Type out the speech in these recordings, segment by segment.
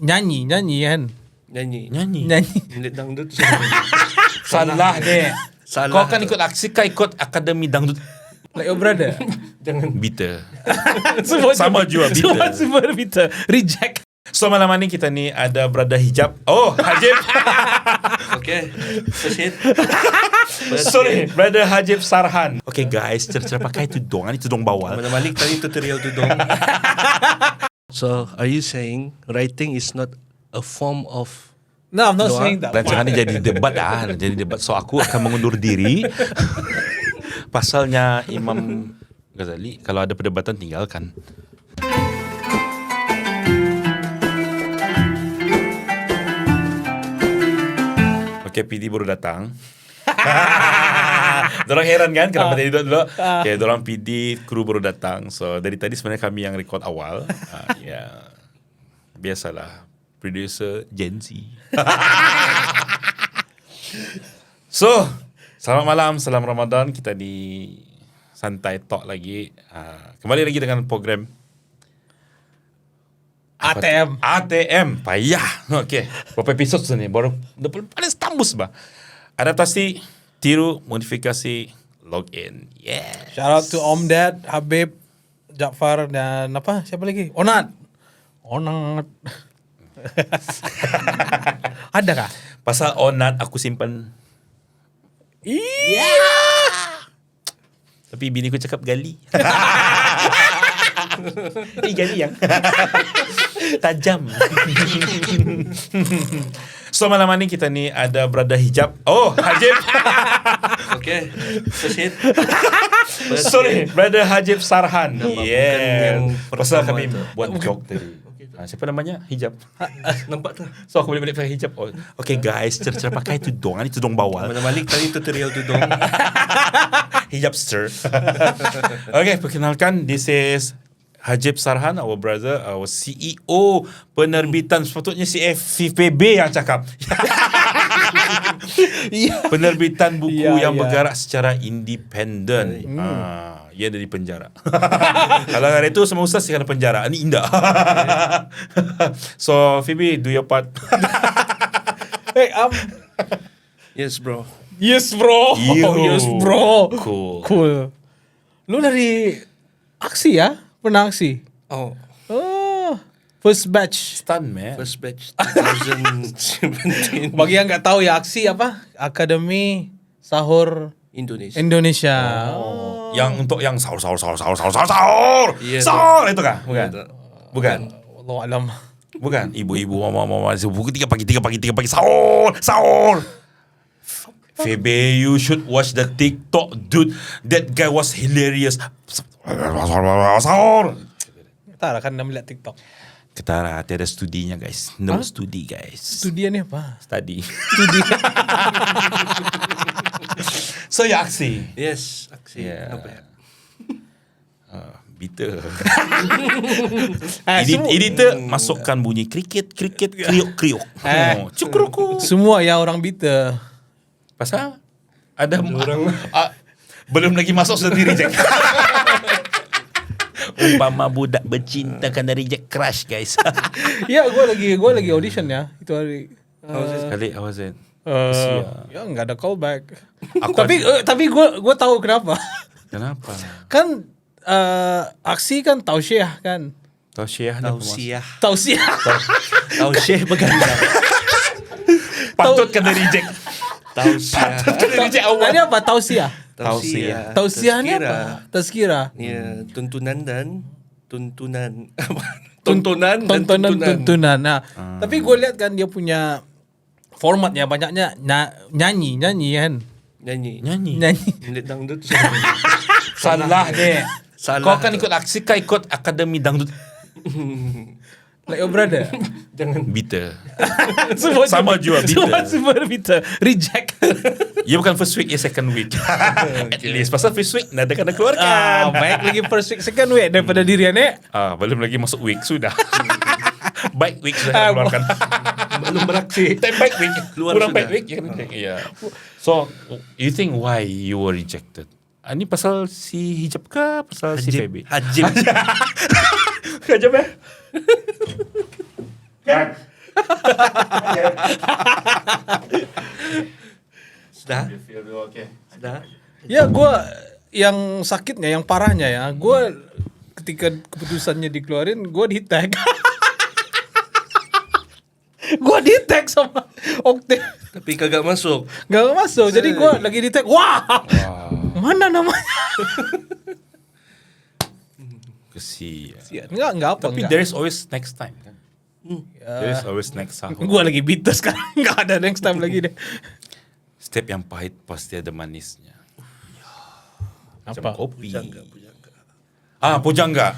Nyanyi kan. Nyanyi. Menit dangdut. Salah deh. Salah. Kau kan ikut aksi, kau ikut Akademi Dangdut. Like your brother. Jangan. Bitter. Sama juga bitter. Semua bitter. Reject. So malam ni kita ni ada brother hijab. Oh, Hajib. Okay. Proceed. Sorry, brother Hajib Sarhan. Okay guys, cara pakai tudung. Ini tudung bawal. Mana Malik tadi tutorial tudung. So, are you saying writing is not a form of No, I'm not doa? saying that. Dan jangan ni jadi debat jadi debat. So aku akan mengundur diri. Pasalnya Imam Ghazali, kalau ada perdebatan tinggalkan. Okay, PD baru datang. Dorang heran kan kenapa tadi dulu. Okay, dorang PD kru baru datang. So dari tadi sebenarnya kami yang record awal. Ya, biasalah producer Gen Z. So, selamat malam, salam Ramadan. Kita di Santai Talk lagi. Kembali lagi dengan program ATM. Payah. Okay. Berapa episod ni? Baru paling tembus bah. Adaptasi, tiru, modifikasi, login. Yes. Shout out to Om Dad, Habib, Jaafar dan apa? Siapa lagi? Onat. Ada kah? Pasal Onat aku simpan. Iya. Tapi bini ku cakap gali. Gali yang tajam. So malam ni kita ni ada brother hijab. Oh, Hajib. Okay. Proceed. Sorry, brother Hajib Sarhan. Bukan Yeah. yang Pasal pertama kami tu. buat joke tadi. Siapa namanya? Hijab. Nampak tak? So aku boleh pakai hijab. Oh. Okay guys, cara pakai tudung. Ini tudung bawal. Mana Malik tadi tutorial tudung. Hijabster. Okay, perkenalkan, this is Hajib Sarhan, our brother, our CEO penerbitan. Sepatutnya si FPB yang cakap. Penerbitan buku yang bergerak secara independen. Ia dari penjara. Kalau hari itu semua ustaz kena penjara. Ini indah. So Phoebe, do your part. Hey, Yes, bro. Yes, bro. Yo. Yes, bro. Cool. Lu dari aksi ya? Pernah aksi? Oh, First batch. Stun man. first batch 2017 Bagi yang nggak tahu ya, aksi apa? Akademi Sahur Indonesia. Indonesia. Yang untuk yang sahur. Iya, Sahur itu kah? Bukan. Iya, Bukan. Allah alam. Bukan. Ibu-ibu, mama, pukul 3 pagi sahur. Phoebe, you should watch the TikTok, dude. That guy was hilarious. Sahur. Tak kan dah melihat TikTok. Ketara, tiada studinya guys. No studi guys. Studi ni apa? Study. Studi. So ya aksi. Yes, aksi. Yeah. Apa ya? Bitter. Semua, Editor masukkan bunyi kriket, kriuk. Cukruku. semua yang orang bitter. Pasal ada orang belum lagi masuk sendiri Jack. Umpama budak bercinta kena reject crush guys. Ya, gue lagi audition ya itu hari. Sekali I was it. Ya nggak ada callback. Aku tapi gue tahu kenapa. Kenapa? Kan aksi kan tausiah kan. Tausiah. Tausiah. Tausiah berganda. Patut kena reject. Tausiah. Tadi apa tausiah? Tausiah. Tausiahnya apa? Tazkirah. Ya, tuntunan. Tontonan. Nah, tapi gue lihat kan dia punya formatnya banyaknya nyanyi kan. Nyanyi. Menit dangdut. Salah deh. Salah. Kau kan ikut aksi, kau ikut Akademi Dangdut. Like your brother. Jangan. Bitter. Sama juga bitter. Semua bitter. Reject. Ya bukan first week, ya second week. At least pasal first week dah kena keluarkan. Baik lagi first week, second week daripada dirian Belum lagi masuk week sudah. Bike week sudah keluarkan. Belum beraksi. Time bike week. Keluar Kurang sudah. bike week. Yeah. So, you think why you were rejected? Ini pasal si hijab kah? Pasal si Feby? Hajib. Hijab ya? Sudah? Okay. Sudah? Ya gue yang sakitnya, yang parahnya ya, gue ketika keputusannya dikeluarin, gue di-tag. Gue di-tag sama Okte. Tapi kagak masuk. Gak masuk, jadi gue lagi di-tag. Wah, mana namanya? Kesian. Enggak apa. Tapi there is always next time kan. There is always next sahur. Gue lagi bitter sekarang, nggak ada next time lagi deh. Setiap yang pahit pasti ada manisnya. Macam Apa? kopi. Pujangga.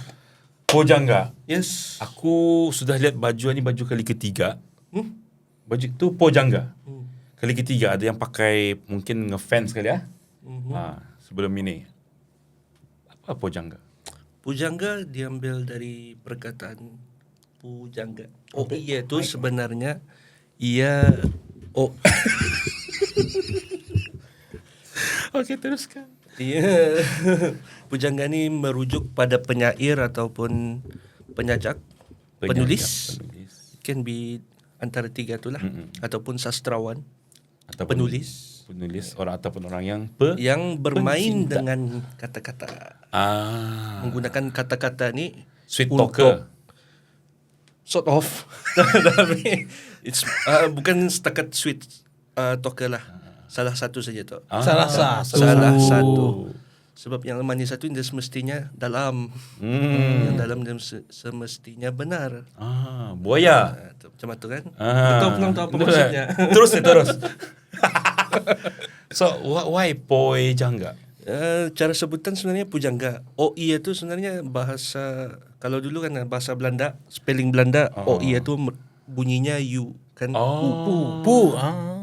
Pujangga. Yes. Aku sudah lihat baju ni baju kali ketiga. Baju itu Pujangga. Kali ketiga ada yang pakai mungkin ngefans kali ya. Sebelum ini. Apa Pujangga? Pujangga diambil dari perkataan pujangga. Oh iya itu sebenarnya ia Okey, teruskan. iya pujangga ni merujuk pada penyair ataupun penyajak, penulis. Can be antara tiga itulah ataupun sastrawan, Ataupun penulis orang ataupun orang yang yang bermain pencinta. dengan kata-kata. Menggunakan kata-kata ni sweet untuk- talker. sort of. Tapi it's bukan setakat sweet talker lah. Salah satu saja tu. Salah satu. Salah satu. Sebab yang manis satu dia semestinya dalam. Yang dalam dia semestinya benar. Buaya. Macam tu kan? Ah. Betul belum tahu apa maksudnya. Terus. So why Pujangga? Cara sebutan sebenarnya pujangga. OI itu sebenarnya bahasa, kalau dulu kan bahasa Belanda, spelling Belanda, OI itu bunyinya U kan.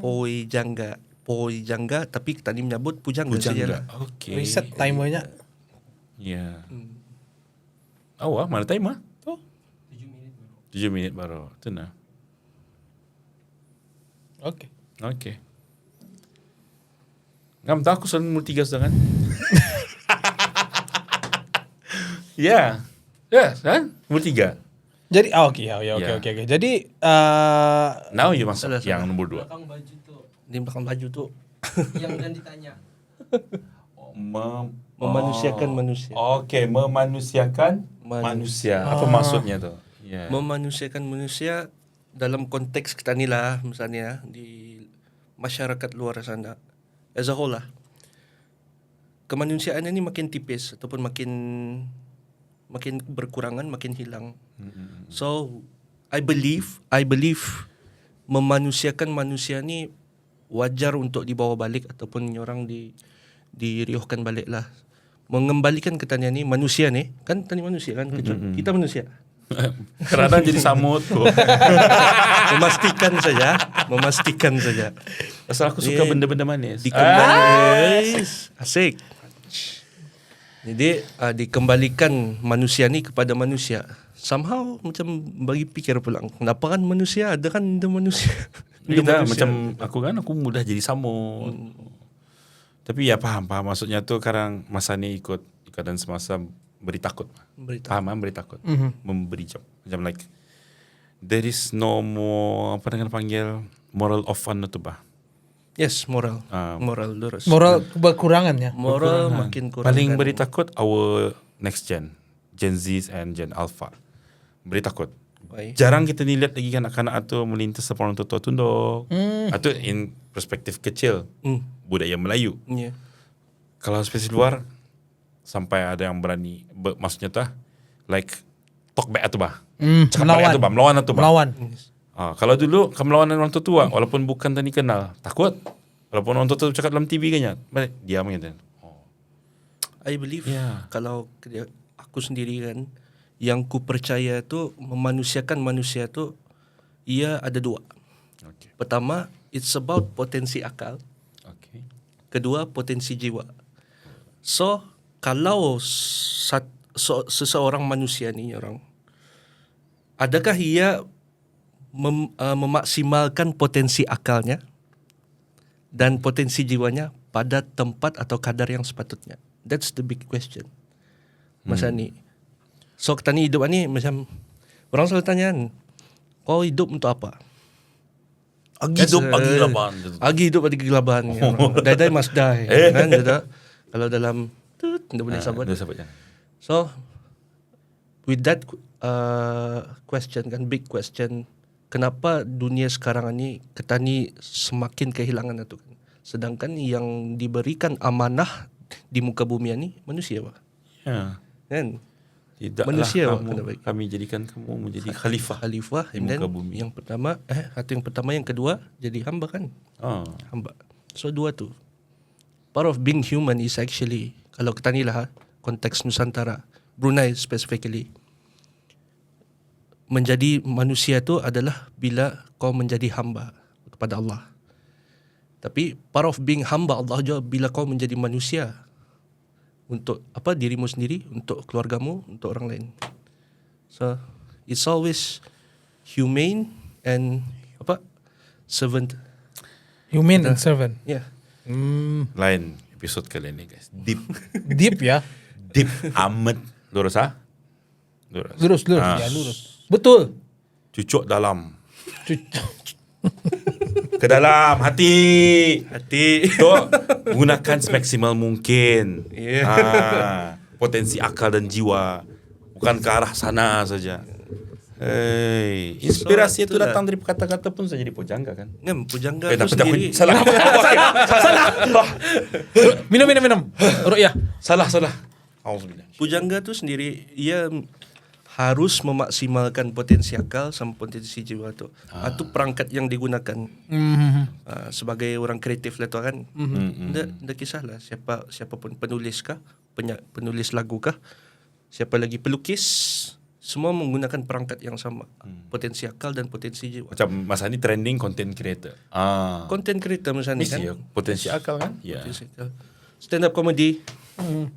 Pujangga. Pujangga, tapi tadi menyebut pujangga saja lah. Okay. Reset timernya. Ya. Awak mana timer? 7 minit baru. Tu nah. Oke. Okay. Ngam tahu aku selalu nombor 3 sudah kan? Ya. Kan? Nombor 3. Jadi oke. Jadi Now you masuk Salah. yang nombor 2. Belakang baju tuh Di belakang baju tu yang dan ditanya. memanusiakan manusia. Okay, memanusiakan manusia. Apa maksudnya tu? Yeah. Memanusiakan manusia dalam konteks kita ni lah, misalnya di masyarakat luar sana as a whole lah. Kemanusiaan ini makin tipis ataupun makin berkurangan, makin hilang. So I believe memanusiakan manusia ni wajar untuk dibawa balik ataupun orang diriuhkan balik lah. Mengembalikan ke tanya ni manusia ni, kan tadi manusia kan, kita manusia. Kerana jadi samut tu. Memastikan saja. Pasal aku suka benda-benda manis. Asik. Jadi dikembalikan manusia ni kepada manusia. Somehow macam bagi fikir pulang, kenapa kan manusia ada manusia. Kita macam aku mudah jadi samut. Tapi ya faham maksudnya tu sekarang masa ni ikut keadaan semasa beri takut. Faham kan? Beri takut. Memberi job. Macam like there is no more apa dengan panggil moral of fun tu bah. Yes, moral lurus. moral berkurangannya. Moral makin kurang. Paling beri takut our next Gen Z and Gen Alpha. Beri takut. Baik. Jarang kita ni lihat lagi kanak-kanak tu melintas depan orang tua tunduk. Itu in perspektif kecil budaya Melayu. Yeah. Kalau spesies luar sampai ada yang berani maksudnya tu like talk back tu bah. Cakap balik tu bah, melawan tu bah. Melawan. Kalau dulu melawan orang tua walaupun bukan tadi kenal, takut. Walaupun orang tua cakap dalam TV kan, balik diam gitu. I believe Yeah. kalau aku sendiri kan, yang ku percaya tu memanusiakan manusia tu ia ada dua. Okay. Pertama, it's about potensi akal. Okay. Kedua, potensi jiwa. So, kalau seseorang manusia ni orang, adakah ia memaksimalkan potensi akalnya dan potensi jiwanya pada tempat atau kadar yang sepatutnya? That's the big question. Masa ni. So kita ni hidup ni macam orang selalu tanya kan, kau hidup untuk apa? Agi hidup, agi laban. Agi hidup, agi kegelapan. Die must die. Kan, gitu. Kalau dalam tidak boleh sabar. Dia sahabat jangan. So with that question kan, big question, kenapa dunia sekarang ini kita ni semakin kehilangan itu kan? Sedangkan yang diberikan amanah di muka bumi ini manusia, Pak. Ya. Kan? Tidaklah Manusia, Pak, kamu, kena baik. kami jadikan kamu menjadi khalifah Khalifah, di and then muka bumi. yang pertama yang pertama, yang kedua jadi hamba kan. Hamba. So dua tu. Part of being human is actually, kalau kita ni lah konteks Nusantara, Brunei specifically, menjadi manusia tu adalah bila kau menjadi hamba kepada Allah. Tapi part of being hamba Allah juga bila kau menjadi manusia untuk apa, dirimu sendiri, untuk keluargamu, untuk orang lain. So it's always humane and apa, servant. Human and servant. Yeah. Lain episod kali ini guys. Deep. Deep ya. Deep amat. Lurus ah? Lurus. Ah. Ya, lurus. Betul. Cucuk dalam. Ke dalam hati. Tu gunakan semaksimal mungkin. Potensi akal dan jiwa, bukan ke arah sana saja. Inspirasi itu datang dari kata-kata pun saja di pujangga kan. Pujangga tu Tapi sendiri. salah. Minum. Ruqyah. Salah. Auzubillah. Pujangga tu sendiri ia harus memaksimalkan potensi akal sama potensi jiwa tu. Itu perangkat yang digunakan. Sebagai orang kreatif lah tu kan. Ndak kisahlah siapa pun, penulis kah, penulis lagu kah, siapa lagi pelukis, semua menggunakan perangkat yang sama. Potensi akal dan potensi jiwa. Macam masa ni trending content creator. Content creator macam ni Mesti kan. ya, potensi akal kan? Ya. Potensi akal. Stand up comedy.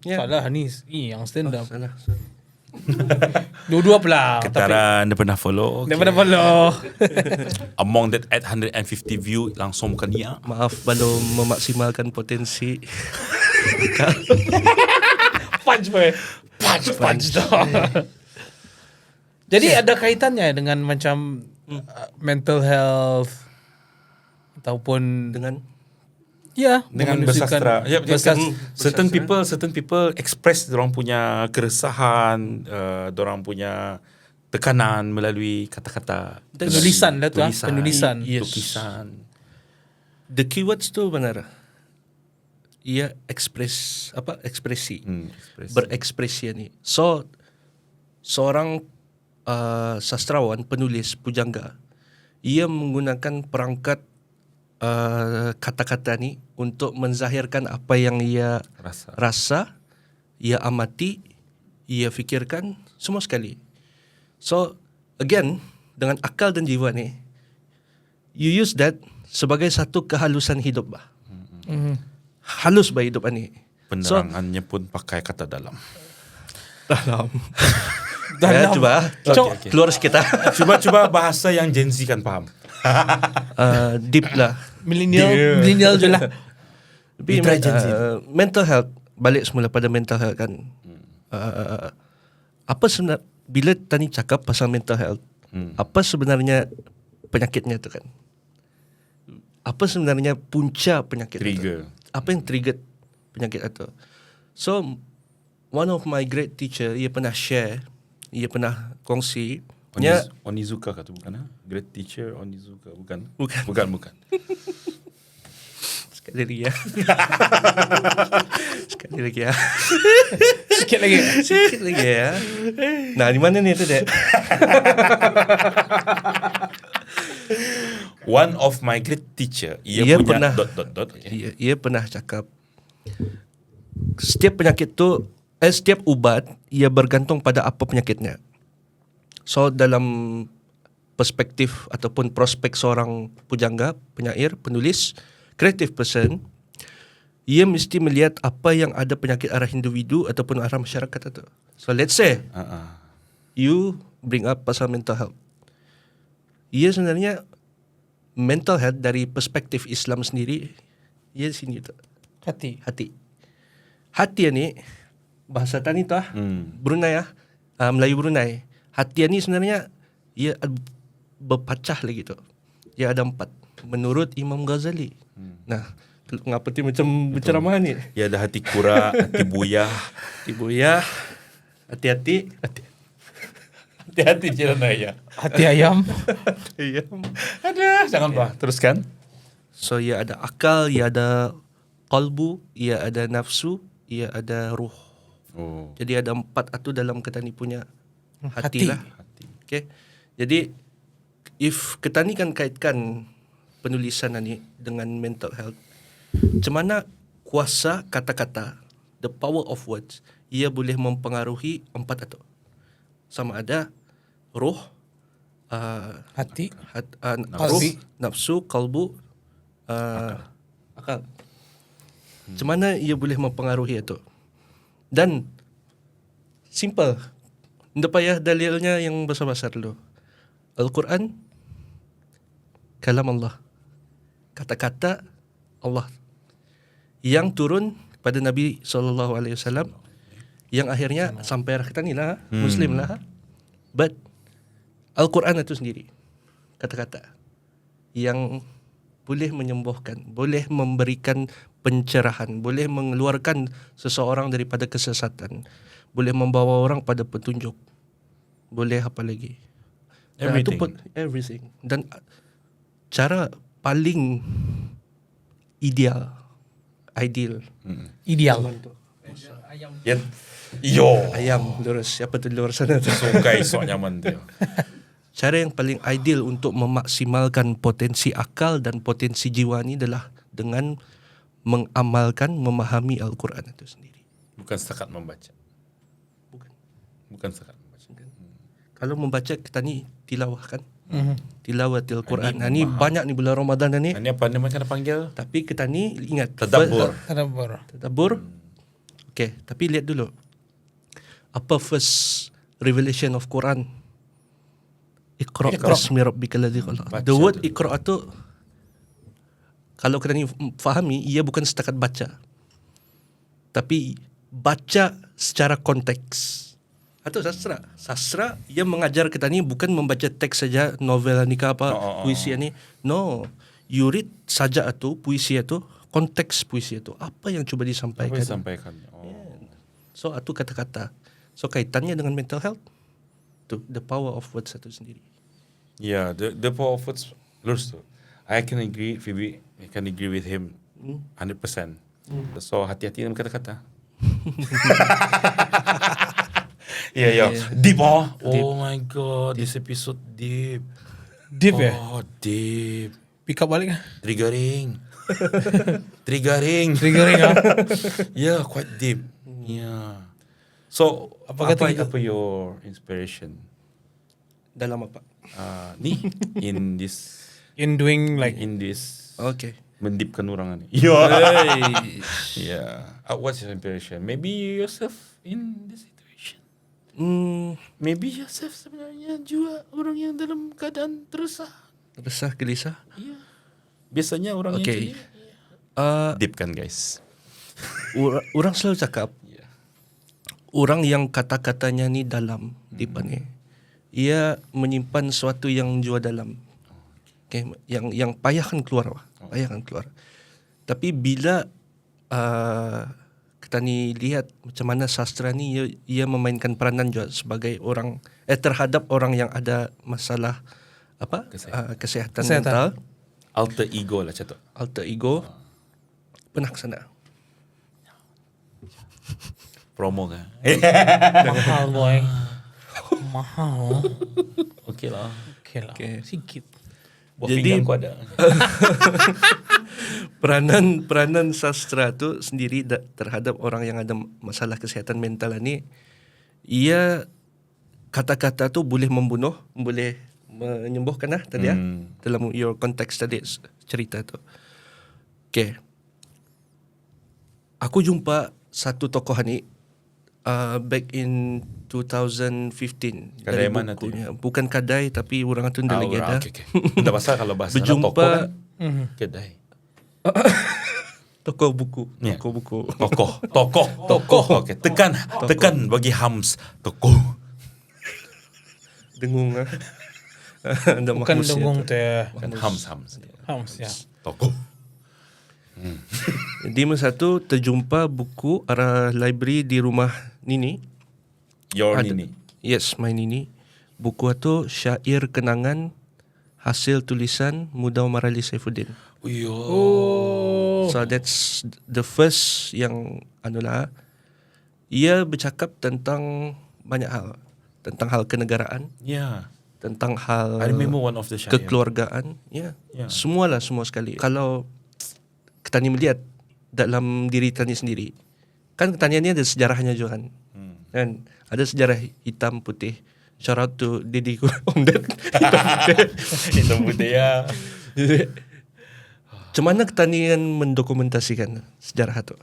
Ya. Salah ni. Yang stand up. Salah. Dua-dua pula. Ketara anda pernah follow? Daripada follow. Among that 850 view langsung bukan dia. Maaf belum memaksimalkan potensi. Punch boy. Punch. Jadi ada kaitannya dengan macam mental health ataupun Dengan Dengan bersastra. Ya, certain people express dorang punya keresahan, dorang punya tekanan melalui kata-kata. penulisan lah tu ah, penulisan. Yes. Lukisan. the keywords tu benar. Ia ekspresi. Ekspresi. Berekspresi ni. So seorang sastrawan, penulis, pujangga, ia menggunakan perangkat kata-kata ni untuk menzahirkan apa yang ia rasa, ia amati, ia fikirkan, semua sekali. So again, dengan akal dan jiwa ni, you use that sebagai satu kehalusan hidup bah. Halus bah hidup ni. Penerangannya pun pakai kata dalam. Dalam. Ya, coba Okay. keluar sikit lah. Cuba bahasa yang Gen Z kan faham. Deep lah. Millennial je lah. Tapi mental health, balik semula pada mental health kan. Apa sebenarnya, bila tadi cakap pasal mental health, apa sebenarnya penyakitnya tu kan? Apa sebenarnya punca penyakit Trigger. itu? Apa yang trigger penyakit itu? So one of my great teacher, ia pernah share, ia pernah kongsi. Onizuka kata bukan? Great teacher Onizuka bukan? Bukan. Sekali lagi ya. Sekali lagi ya. Sikit lagi. Sikit lagi ya. Nah, di mana ni tu dek? One of my great teacher, ia punya pernah Okay. ia pernah cakap setiap penyakit tu, setiap ubat ia bergantung pada apa penyakitnya. So dalam perspektif ataupun prospek seorang pujangga, penyair, penulis, creative person, ia mesti melihat apa yang ada penyakit arah individu ataupun arah masyarakat itu. So let's say you bring up pasal mental health. Ia sebenarnya mental health dari perspektif Islam sendiri, ia sini tu. Hati. Hati ni bahasa tani tu Brunei Melayu Brunei. Hati ni sebenarnya ia berpecah lagi tu. Dia ada 4 menurut Imam Ghazali. Nah, ngapa tu macam berceramah ni? Ya ada hati kura, hati buyah. Ibu ya, hati-hati. Hati-hati cerana ya. Hati ayam. Iya. Ada, jangan bah. Teruskan. So ia ada akal, ia ada qalbu, ia ada nafsu, ia ada ruh. Oh. Jadi ada 4 itu dalam kita ni punya Hati. hati lah. Okay. Jadi if kita ni kan kaitkan penulisan ni dengan mental health, macam mana kuasa kata-kata, the power of words, ia boleh mempengaruhi 4 itu. Sama ada ruh, Hati. ruh, nafsu, kalbu, akal. Macam mana ia boleh mempengaruhi itu? Dan simple. Tidak payah dalilnya yang besar-besar dulu. Al-Quran, kalam Allah. Kata-kata Allah. Yang turun pada Nabi SAW. Yang akhirnya sampai kita ni lah, Muslim lah. But Al-Quran itu sendiri, kata-kata yang boleh menyembuhkan, boleh memberikan pencerahan, boleh mengeluarkan seseorang daripada kesesatan, boleh membawa orang pada petunjuk, boleh apa lagi? Dan itu everything. Dan cara paling ideal Ideal. Ayam. Ya. Yo. ayam lurus, siapa tu luar sana tu? Sukai sok nyaman tu. Cara yang paling ideal untuk memaksimalkan potensi akal dan potensi jiwa ni adalah dengan mengamalkan, memahami Al-Quran itu sendiri. Bukan setakat membaca. Bukan setakat membaca. Kalau membaca kita ni tilawah kan? Tilawatil Quran. Ini banyak ni bulan Ramadan ni. Ini apa nama kena panggil? Tapi kita ni ingat Tadabbur. Tadabbur. Okay, tapi lihat dulu. Apa first revelation of Quran? Iqra bismi rabbikal ladzi khalaq. The word Iqra tu kalau kita ni fahami, ia bukan setakat baca. Tapi baca secara konteks. Atau sastra. Sastra ia mengajar kita ni bukan membaca teks saja, novel ni ke apa, puisi ni. No. You read saja tu, puisi itu, konteks puisi itu. Apa yang cuba disampaikan. Apa disampaikan. So, itu kata-kata. So, kaitannya dengan mental health. Tu, the power of words itu sendiri. Yeah, the power of words. Lurus tu. I can agree, Phoebe. I can agree with him 100%. So, hati-hati dengan kata-kata. Yeah. Deep, oh. Oh my God, this episode deep. Deep ya? Oh, deep. Pick up balik. Triggering. Triggering. Yeah, quite deep. Yeah. So, apa your inspiration? Dalam apa? Ni in this In doing like in this Okay. mendipkan orang ni. Yeah. What's your inspiration? Maybe yourself in this situation. Maybe yourself sebenarnya juga orang yang dalam keadaan teresah. Resah, gelisah. Yeah. Biasanya orang Okay. yang deep kan guys. Orang selalu cakap, orang yang kata-katanya ni dalam, deep ni, ia menyimpan sesuatu yang jua dalam. Okay, yang payahkan keluar. Payahkan keluar. Tapi bila kita ni lihat macam mana sastra ni ia memainkan peranan juga sebagai orang terhadap orang yang ada masalah apa kesihatan mental, Alter ego lah catat. alter ego. Pernah ke sana? Promo kan. mahal boy. Mahal. Okey lah. Okay. Sikit. Buat Jadi- pinggang ku ada. Peranan sastra tu sendiri terhadap orang yang ada masalah kesihatan mental ni, ia kata-kata tu boleh membunuh, boleh menyembuhkan lah tadi dalam your context tadi cerita tu. Okay. Aku jumpa satu tokoh ni back in 2015. Kadai mana tu? bukunya. Bukan kedai tapi orang tu dah lagi ada. Okay. Tak pasal kalau bahasa Berjumpa- toko kan. Kedai. Tokoh buku. Ya. Tokoh buku. Tokoh. Okay. Tekan bagi Hams. Tokoh. Dengung lah. Bukan dengung teh. Kan Hams. Hams ya. Tokoh. Di masa tu terjumpa buku arah library di rumah Nini. Your Ada- Nini. Yes, my Nini. Buku tu syair kenangan hasil tulisan Muda Omar Ali Saifuddin. Oh. So that's the first yang ia bercakap tentang banyak hal. Tentang hal kenegaraan, Yeah. tentang hal I remember one of the syair. kekeluargaan, ya. Yeah. Semua sekali. Kalau kita ni melihat dalam diri Tani sendiri, kan Tani ni ada sejarahnya juga kan. Kan ada sejarah hitam putih. Shout out to Didi Om Ded. Hitam putih ya. Macam mana Ketanian mendokumentasikan sejarah itu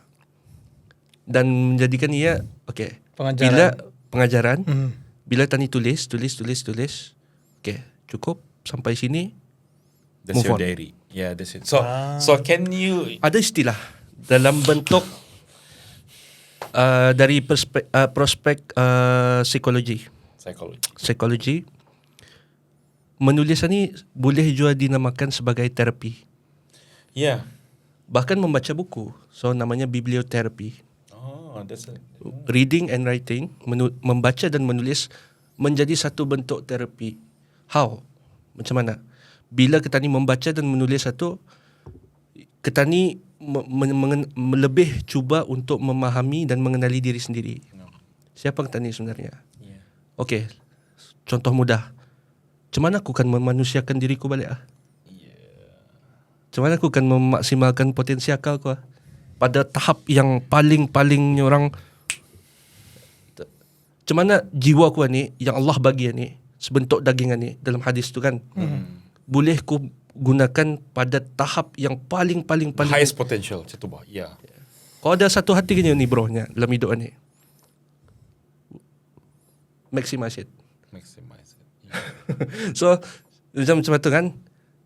dan menjadikan ia Pengajaran. bila pengajaran, Hmm. bila Tani tulis, cukup sampai sini. That's Move your on. diary. Yeah, that's it. So can you Ada istilah dalam bentuk dari prospek psikologi. Psikologi, menulis ni boleh juga dinamakan sebagai terapi. Yeah. Bahkan membaca buku, so namanya biblioterapi. Oh, that's it. Reading and writing, membaca dan menulis menjadi satu bentuk terapi. How? Macam mana? Bila kita ni membaca dan menulis satu, kita ni lebih cuba untuk memahami dan mengenali diri sendiri. Siapa kita ni sebenarnya? Yeah. Okey, contoh mudah. Macam mana aku akan memanusiakan diriku balik Macam mana aku akan memaksimalkan potensi akal aku pada tahap yang paling orang. Macam mana jiwa aku ni yang Allah bagi ni sebentuk daging ni dalam hadis tu kan. Boleh ku gunakan pada tahap yang paling Highest potential macam tu bah. Yeah. Kau ada satu hati kan ni bro nya dalam hidup ni. Maximize it. Maximize it. So macam tu kan.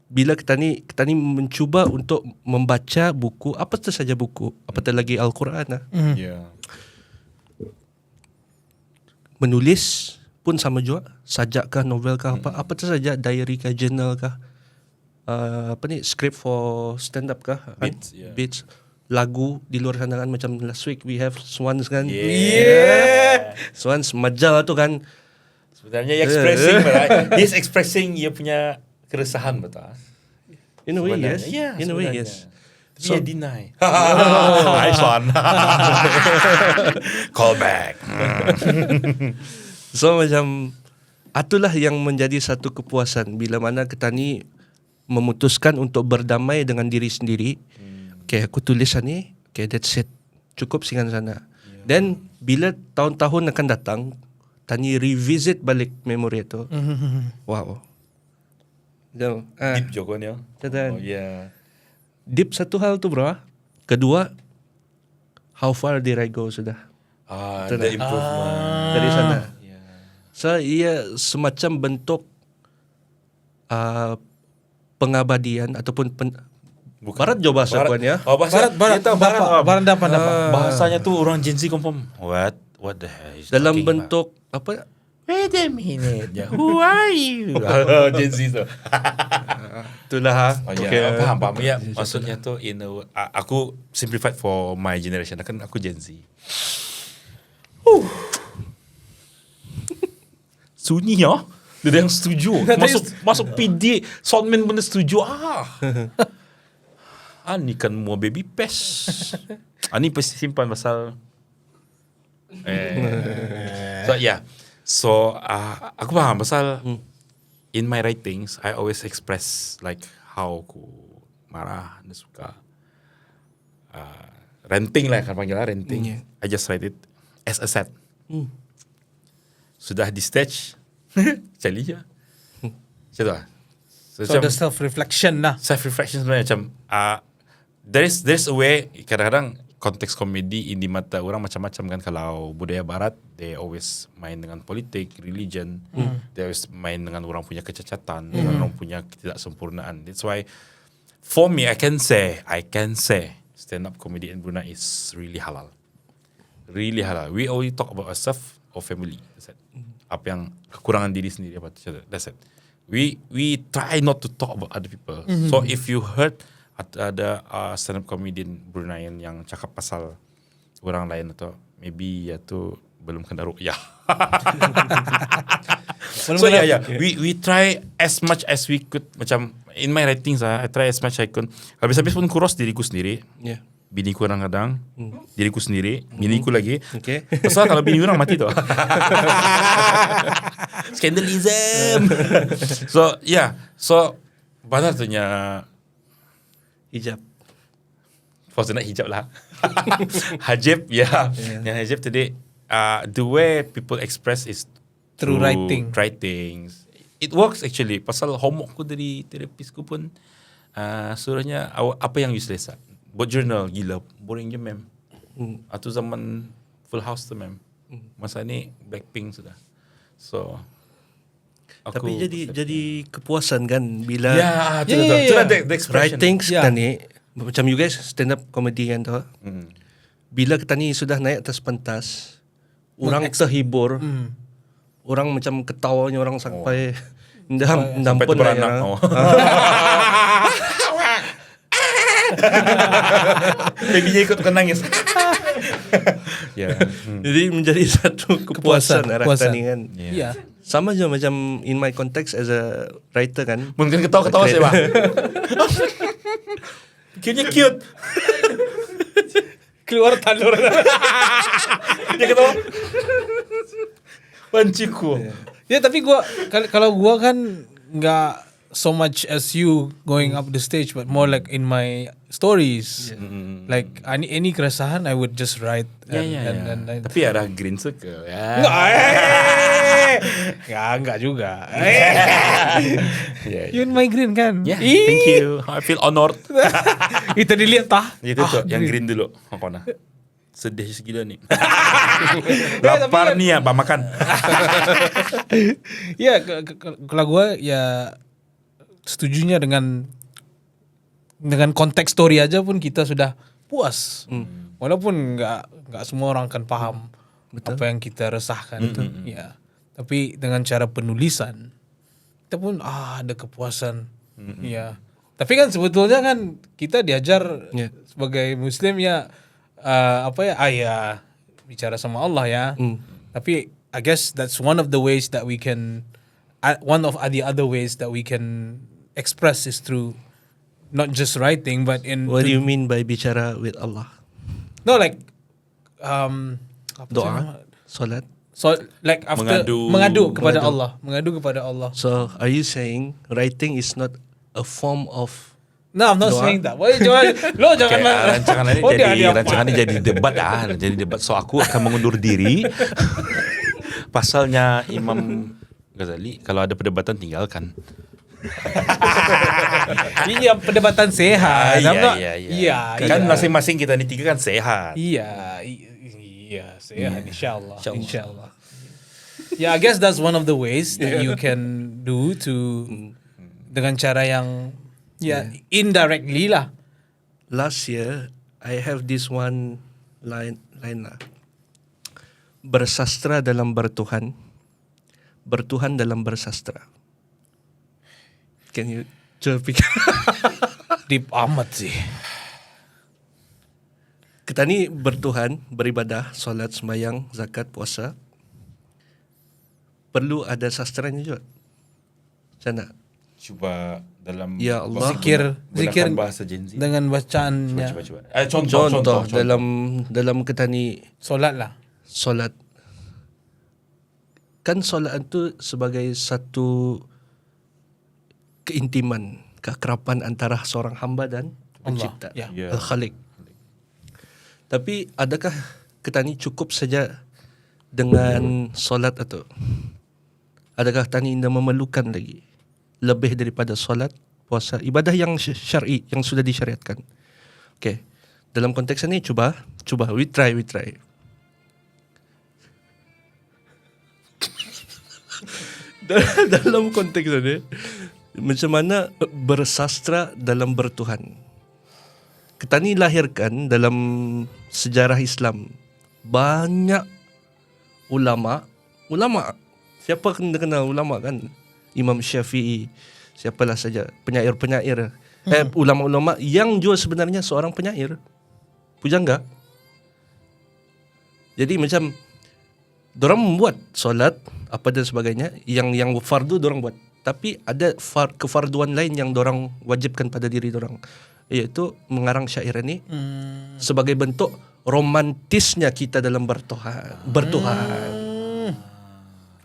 Bila kita ni mencuba untuk membaca buku, apa saja buku, apatah lagi Al-Quran Yeah. menulis pun sama juga, sajak kah, novel kah, apa saja, diary kah, journal kah, script for stand up kah, Beats, yeah. beats, lagu di luar sana kan, macam last week we have Swans kan. Yeah. Swans majal tu kan. Sebenarnya expressing right? He's expressing dia punya keresahan betul. In a way Sebenarnya. yes. Yeah, In a way sebenarnya. yes. Tapi So- dia deny. Nice one. Call back. So macam itulah yang menjadi satu kepuasan bila mana kita ni memutuskan untuk berdamai dengan diri sendiri. Okay, aku tulis ni, okay, that's it. Cukup singan sana. Then bila tahun-tahun akan datang, Tani revisit balik memori itu. Wow. So, Deep joke ya. Betul. Oh yeah. deep satu hal tu bro. Kedua, how far did I go sudah The improvement. dari sana. Yeah. So ia semacam bentuk pengabadian ataupun barat jo bahasa Barat. kuan ya. Oh, bahasa Barat dapat. bahasanya tuh orang Gen Z confirm. What the hell is Dalam talking about? bentuk apa? Wait a minute. Ya, who are you? Gen Z tuh. Itulah. Oh ya, paham ya. Maksudnya tuh aku simplified for my generation. Kan aku Gen Z. Sunyi ya. Dia yang setuju. Masuk PD, Soundman bener setuju. Ani kan mau baby pes. Ani pasti simpan pasal So aku paham pasal in my writings I always express like how aku marah dan suka ranting lah kan panggil ranting. Yeah. I just write it as a set. Sudah di stage cali je. Macam tu lah. So the self-reflection lah. Self-reflection sebenarnya macam there's a way kadang-kadang konteks komedi di mata orang macam-macam kan. Kalau budaya barat they always main dengan politik, religion, they always main dengan orang punya kecacatan, orang punya ketidaksempurnaan. That's why for me I can say stand up comedy in Brunei is really halal. Really halal. We always talk about ourselves or family. That's it. Apa yang kekurangan diri sendiri apa tu. That's it. we try not to talk about other people. So if you heard ada stand up comedian Bruneian yang cakap pasal orang lain atau maybe ya tu belum kena ruqyah. So yeah, we try as much as we could. Macam in my writings I try as much I could. Habis-habis pun kurus diriku sendiri. Yeah. Biniku kadang-kadang, diriku sendiri, biniku lagi. Okay. Pasal kalau bini orang mati tu. Scandalism. So benar tu nya Hijab. Fortunate hijab lah. Hajib, yeah. Yang hajib tadi, the way people express is Through writing. Writings. It works actually. Pasal homework ku dari terapisku pun, suruhnya apa yang useless lah. Buat journal, gila. Boring je mem. Atau zaman Full House tu mem. Masa ni Blackpink sudah. So, Tapi jadi kepuasan kan bila itulah the expression. writing kita ni, macam you guys stand up comedy kan tu. Bila kita ni sudah naik atas pentas, orang terhibur, orang macam ketawanya orang sampai Sampai nampun beranak. lah. Babynya ikut nangis. Yeah. Jadi menjadi satu kepuasan arah Kepuasan. tani kan. Yeah. Sama je macam in my context as a writer kan. Mungkin ketawa-ketawa saya bah. Kayaknya cute. Keluar talur. Dia ketawa. Panciku. Ya tapi kalau gua kan nggak so much as you going up the stage, but more like in my stories. Like any keresahan I would just write. And Tapi ada green circle. Ya. Enggak juga. Yeah. You migraine kan? Yeah, thank you. I feel honored. Itu dilihat tah. Itu tuh yang green dulu. Apa nah? Sedih segila ni. Lapar ni ya, Pak makan. Ya, kalau gue ya setujunya dengan konteks story aja pun kita sudah puas. Walaupun nggak semua orang akan paham apa yang kita resahkan itu. Ya, tapi dengan cara penulisan kita pun ada kepuasan. Ya, tapi kan sebetulnya kan kita diajar sebagai Muslim ya. Bicara sama Allah ya. Tapi I guess that's one of the ways that we can, one of the other ways that we can express is through not just writing but in. What do you mean by bicara with Allah? No, like Doa, solat. So like after mengadu kepada Allah. So are you saying writing is not a form of No, I'm not doa? saying that. Lo jangan rancangan ini jadi debat jadi debat. So aku akan mengundur diri. Pasalnya Imam Ghazali, kalau ada perdebatan tinggalkan. Ini perdebatan sehat. Iya. Kan masing-masing kita ini tiga kan sehat. Iya, sehat insyaallah. Yeah, I guess that's one of the ways that you can do to dengan cara yang indirectly lah. Last year I have this one line lah. Bersastra dalam bertuhan, bertuhan dalam bersastra. Can you coba pikir? Deep amat sih. Kita ni bertuhan, beribadah, solat, sembahyang, zakat, puasa. Perlu ada sastranya juga. Macam mana? Coba dalam Ya Allah. Zikir bahasa Gen Z. dengan bacaannya. Coba. Contoh dalam kita ni Solat lah. solat. Kan solat itu sebagai satu keintiman, keakraban antara seorang hamba dan pencipta, Ya. Al-Khaliq. Tapi adakah kita ni cukup saja dengan solat atau adakah kita ni memerlukan lagi lebih daripada solat, puasa, ibadah yang syar'i yang sudah disyariatkan? Okay. Dalam konteks ini cuba we try. Dalam konteks ini macam mana bersastra dalam bertuhan? Kita ni lahirkan dalam sejarah Islam banyak ulama. Siapa kena kenal ulama kan? Imam Syafi'i, siapalah saja penyair-penyair, ulama-ulama yang juga sebenarnya seorang penyair, pujangga. Jadi macam dorang membuat solat apa dan sebagainya, yang fardu dorang buat, tapi ada kefarduan lain yang dorang wajibkan pada diri dorang, iaitu mengarang syair ini sebagai bentuk romantisnya kita dalam bertuhan.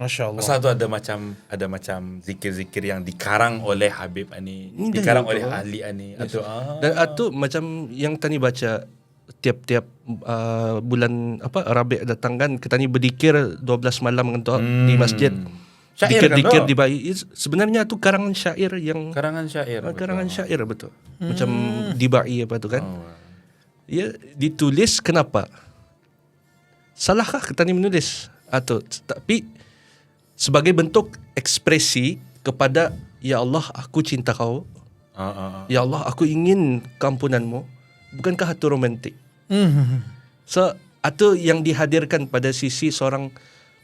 Masya Allah. Pasal tu ada macam zikir-zikir yang dikarang oleh Habib ani, dikarang oleh ahli ani atau Dan atau macam yang tani baca tiap-tiap bulan Rabi' datang kan, kita ni berzikir 12 malam kan di masjid. Syair Dikir-dikir kan di bayi. Sebenarnya tu karangan syair yang karangan syair. karangan syair betul. Macam dibai apa tu kan. Ya ditulis kenapa? Salahkah kita ni menulis? Atau tapi sebagai bentuk ekspresi kepada ya Allah aku cinta kau. Ya Allah aku ingin keampunanmu. Bukankah itu romantik? So atau yang dihadirkan pada sisi seorang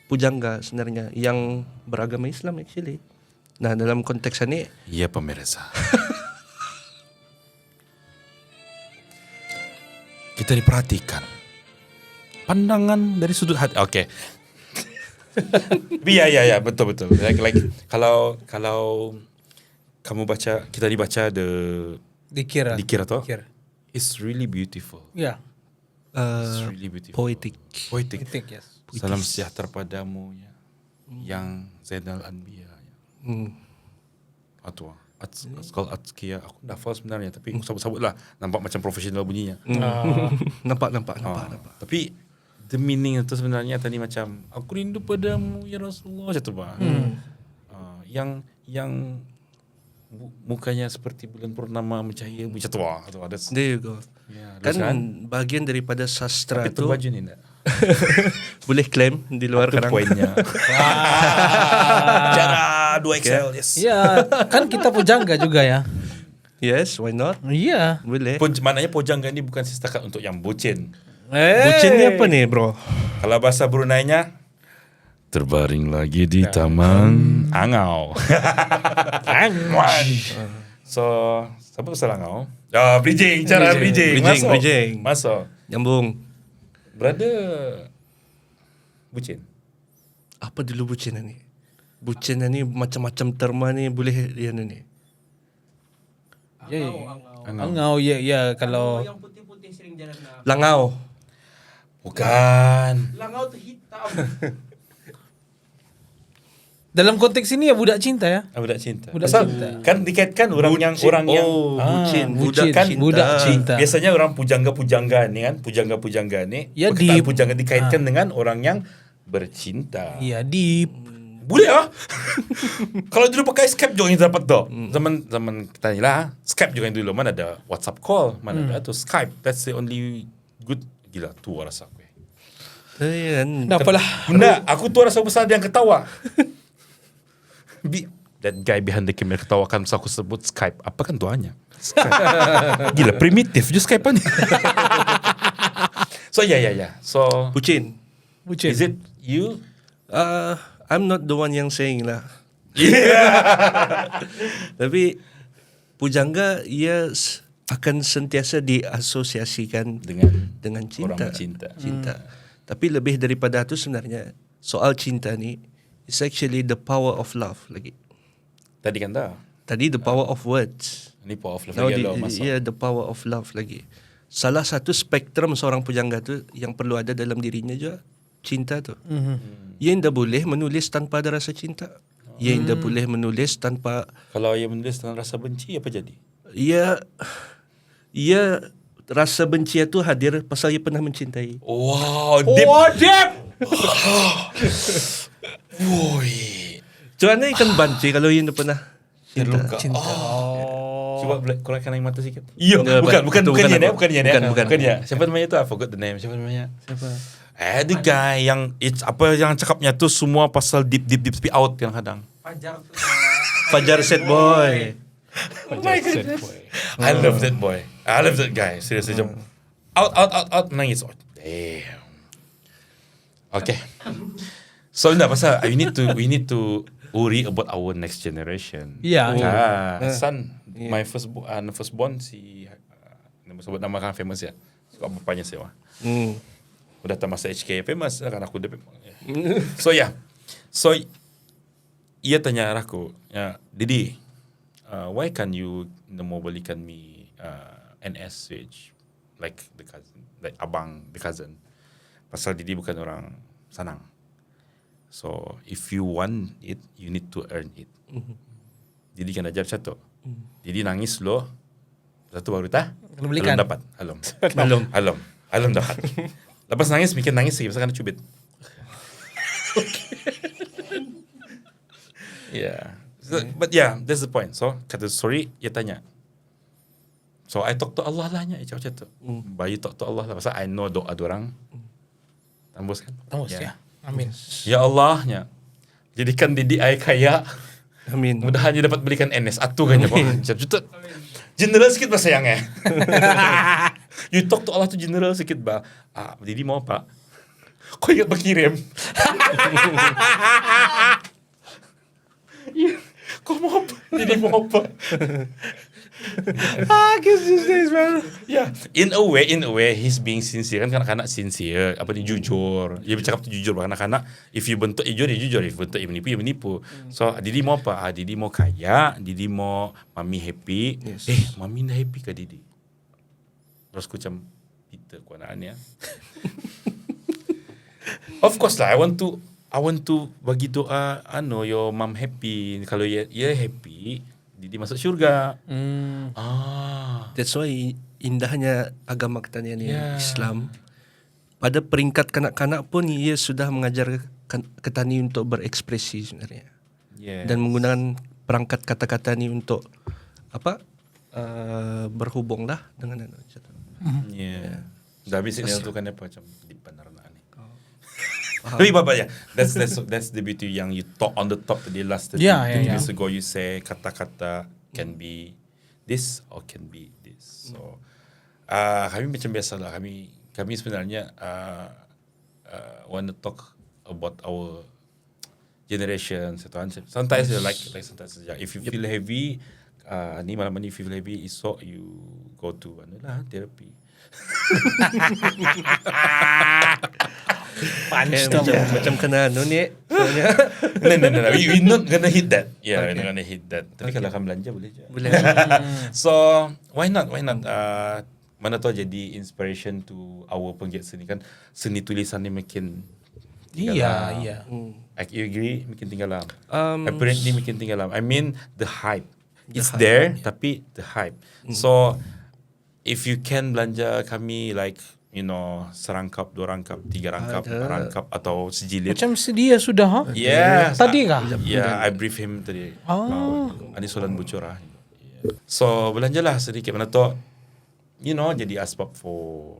pujangga sebenarnya yang beragama Islam actually. Nah dalam konteks ini, Ya pemirsa, kita diperhatikan pandangan dari sudut hati. Oke. Ya betul. Like kalau kamu baca, kita dibaca Dikir. atau Dikir. it's really beautiful. Ya. It's really beautiful. poetik. Poetic. I think yes. Salam sejahtera padamu ya, yang Zainal Anbiya ya. Atau Askal Atskia, aku dah hafal sebenarnya tapi sabut-sabutlah, nampak macam profesional bunyinya. Nampak. Tapi the meaning itu sebenarnya tadi macam aku rindu padamu ya Rasulullah macam tu bah. Yang mukanya seperti bulan purnama mencahaya macam tu bah. Atau ada There you go. ya, Kan bagian daripada sastra tapi tu baju ni tak? boleh klaim di luar Itu karang. poinnya. Cara 2XL yes. Ya, kan kita pujangga juga ya. Yes, why not? Iya. Boleh. Maknanya pojangga ni bukan setakat untuk yang bucin. Bucin ni apa ni bro? Kalau bahasa Bruneinya terbaring lagi di taman Angau. So, siapa pasal Angau? Bridging, cara bridging. Bridging. Masuk. Nyambung. Brother bucin. Apa dulu bucin ni? Bucin ni macam-macam terma ni boleh dia ni. Ya, Angau ya kalau yang putih-putih sering jalan nak. Langau. Bukan. Langau tu hitam. dalam konteks ini ya budak cinta ya. Budak cinta. Budak Pasal cinta. kan dikaitkan orang yang bucin. bucin. kan Budak cinta. Biasanya orang pujangga-pujangga ni kan, pujangga-pujangga ni, Ya, perkataan deep. pujangga dikaitkan dengan orang yang bercinta. Iya, deep. Boleh ah. Kalau dulu pakai Skype juga yang dapat tu. Zaman kita ni lah, Skype juga yang dulu. Mana ada WhatsApp call, mana ada tu Skype. That's the only good. Gila, tua rasa aku. Kenapa lah? Benda, aku tua rasa besar dia yang ketawa. That guy behind the camera ketawakan masa aku sebut Skype. Apa kan tuanya? Skype. Gila, primitif je Skype ni. So ya. So Bucin. is it you? I'm not the one yang saying lah. Tapi pujangga ia akan sentiasa diasosiasikan dengan cinta. Orang bercinta. Cinta. Tapi lebih daripada itu sebenarnya soal cinta ni is actually the power of love lagi. Tadi kan dah. Tadi the power of words. Ni power of love Now lagi Allah masuk. the power of love lagi. Salah satu spektrum seorang pujangga tu yang perlu ada dalam dirinya juga cinta tu. Ia tidak boleh menulis tanpa ada rasa cinta. Ia tidak boleh menulis tanpa Kalau ia menulis dengan rasa benci, apa jadi? ia rasa benci itu hadir pasal ia pernah mencintai. Wow, deep. Woi. Macam mana ikan banci kalau ia tidak pernah cinta? Cinta. Coba korangkan air mata sikit. Ya, bukan betul, bukan bukan ya, aku. bukan Bukan. ya. Siapa namanya tu? I forgot the name. Siapa namanya? The guy yang apa yang cakapnya tu semua pasal deep tapi out kadang-kadang. Fajar tu. Fajar Set Boy. Oh my goodness. I love that boy. I love that guy. Seriously, jom. Out menangis. Oh, damn. Okay. So pasal we need to worry about our next generation. Yeah. Son, my firstborn si sebut nama kan famous ya. Suka bapaknya sewa. Udah tak masa HK famous kan aku dia. So ia tanya aku, ya, Didi, why can't you mau belikan me NS switch like the cousin, like abang the cousin. Pasal Didi bukan orang Sanang. So if you want it, you need to earn it. Didi kan ajar satu. Didi nangis lo, satu baru tak? Kena belikan. Alum dapat. Alum dapat. Lepas nangis, bikin nangis lagi, pasal kena cubit. Yeah. So, but yeah, that's the point. So, kata sorry, dia tanya. So, I talk to Allah lah nya, macam tu. Bayi talk to Allah lah. Pasal I know doa dorang. Tembus kan? Tembus ya. Amin. Ya Allah nya. Jadikan Didi I kaya. Amin. Mudahan dia dapat belikan NS atu kan ya. Macam tu. General sikit bah sayangnya. You talk to Allah tu general sikit bah. Didi mau apa? Kau ingat berkirim? Kau mau apa? Didi mau apa? Kiss these days, man. Yeah, in a way, he's being sincere kan, kanak-kanak sincere, apa ni, jujur. Dia bercakap tu jujur, kanak-kanak. If you bentuk jujur, dia jujur. If bentuk menipu, dia menipu. So, Didi mau apa? Didi mau kaya, Didi mau mami happy. Yes. Mami dah happy ke Didi? Terus aku macam, Peter ku anaknya. Of course lah, I want to bagi doa, your mom happy. Kalau ia happy, Didi masuk syurga. That's why indahnya agama kita ni Yeah. Islam. Pada peringkat kanak-kanak pun ia sudah mengajar kita ni untuk berekspresi sebenarnya. Yes. Dan menggunakan perangkat kata-kata ni untuk berhubung lah dengan Yeah. Dah habis ni tu kan apa macam di penernak ni. Tapi bapa ya, that's the beauty yang you talk on the top tadi last tadi. Yeah. Years ago you say kata-kata can be this or can be this. So kami macam biasalah, kami sebenarnya want to talk about our generation. Sometimes like sometimes if you feel heavy, ni malam ni if you feel heavy, esok you go to therapy. macam kena ni. No. We're not gonna hit that. Yeah, we're not gonna hit that. Tapi kalau akan belanja boleh je. Boleh. So why not? Mana tahu jadi inspiration to our penggiat seni kan. Seni tulisan ni makin tinggal. Iya. You agree? Makin tinggal lah. Apparently makin tinggal lah. I mean the hype. It's there, tapi the hype. So if you can belanja kami like serangkap, 2 rangkap, 3 rangkap, 4 rangkap atau sejilid. Macam sedia sudah, ha? Yes. Tadi kah? Yeah, I brief him tadi. Ani solan bocor lah. So belanjalah sedikit, mana tahu jadi asbab for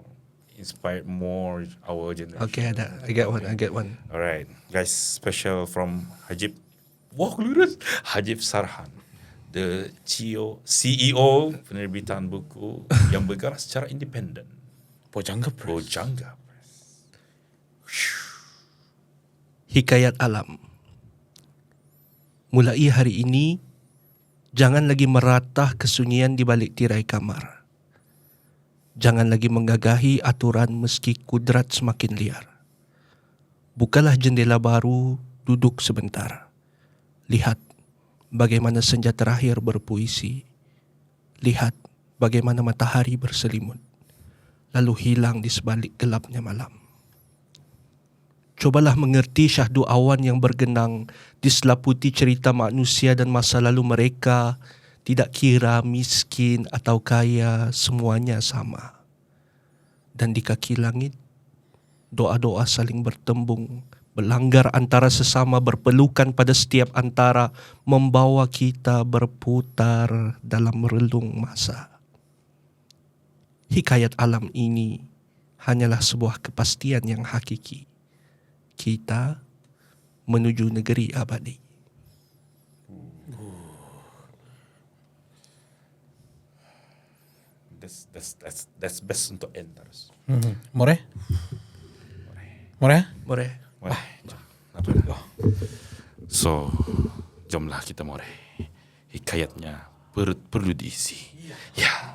inspire more our generation. Okay, I get one. Alright, guys, special from Hajib. Wah, lurus. Hajib Sarhan, the CEO penerbitan buku yang bergerak secara independen. Bojangga Press. Bojangga Press. Hikayat alam. Mulai hari ini, jangan lagi meratah kesunyian di balik tirai kamar. Jangan lagi menggagahi aturan meski kudrat semakin liar. Bukalah jendela baru, duduk sebentar. Lihat bagaimana senja terakhir berpuisi. Lihat bagaimana matahari berselimut, lalu hilang di sebalik gelapnya malam. Cobalah mengerti syahdu awan yang bergenang diselaputi cerita manusia dan masa lalu mereka, tidak kira miskin atau kaya, semuanya sama. Dan di kaki langit, doa-doa saling bertembung, berlanggar antara sesama, berpelukan pada setiap antara, membawa kita berputar dalam relung masa. Hikayat alam ini hanyalah sebuah kepastian yang hakiki. Kita menuju negeri abadi. That's best untuk end terus. More? Boleh? Wah, So, jomlah kita more. Hikayatnya perut perlu diisi. Ya.